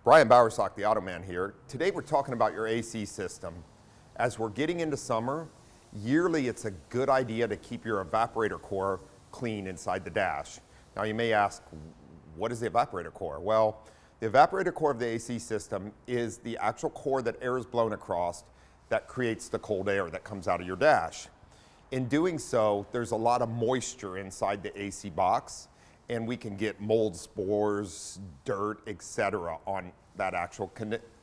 Brian Bowersock, the Automan here. Today we're talking about your AC system. As we're getting into summer, yearly it's a good idea to keep your evaporator core clean inside the dash. Now you may ask, what is the evaporator core? Well, the evaporator core of the AC system is the actual core that air is blown across that creates the cold air that comes out of your dash. In doing so, there's a lot of moisture inside the AC box, and we can get mold spores, dirt, etc. on that actual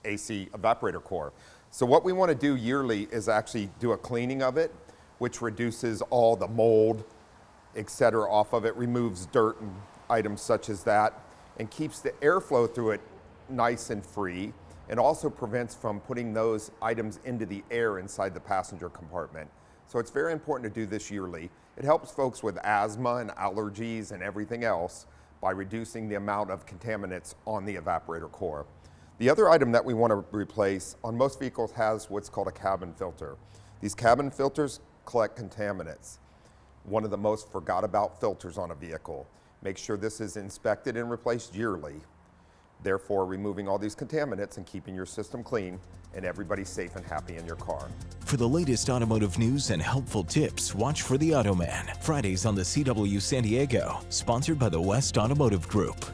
AC evaporator core. So what we want to do yearly is actually do a cleaning of it, which reduces all the mold, etc. off of it, removes dirt and items such as that, and keeps the airflow through it nice and free, and also prevents from putting those items into the air inside the passenger compartment. So it's very important to do this yearly. It helps folks with asthma and allergies and everything else by reducing the amount of contaminants on the evaporator core. The other item that we want to replace on most vehicles has what's called a cabin filter. These cabin filters collect contaminants. One of the most forgot about filters on a vehicle. Make sure this is inspected and replaced yearly, therefore removing all these contaminants and keeping your system clean and everybody safe and happy in your car. For the latest automotive news and helpful tips, watch for The Automan, Fridays on the CW San Diego, sponsored by the West Automotive Group.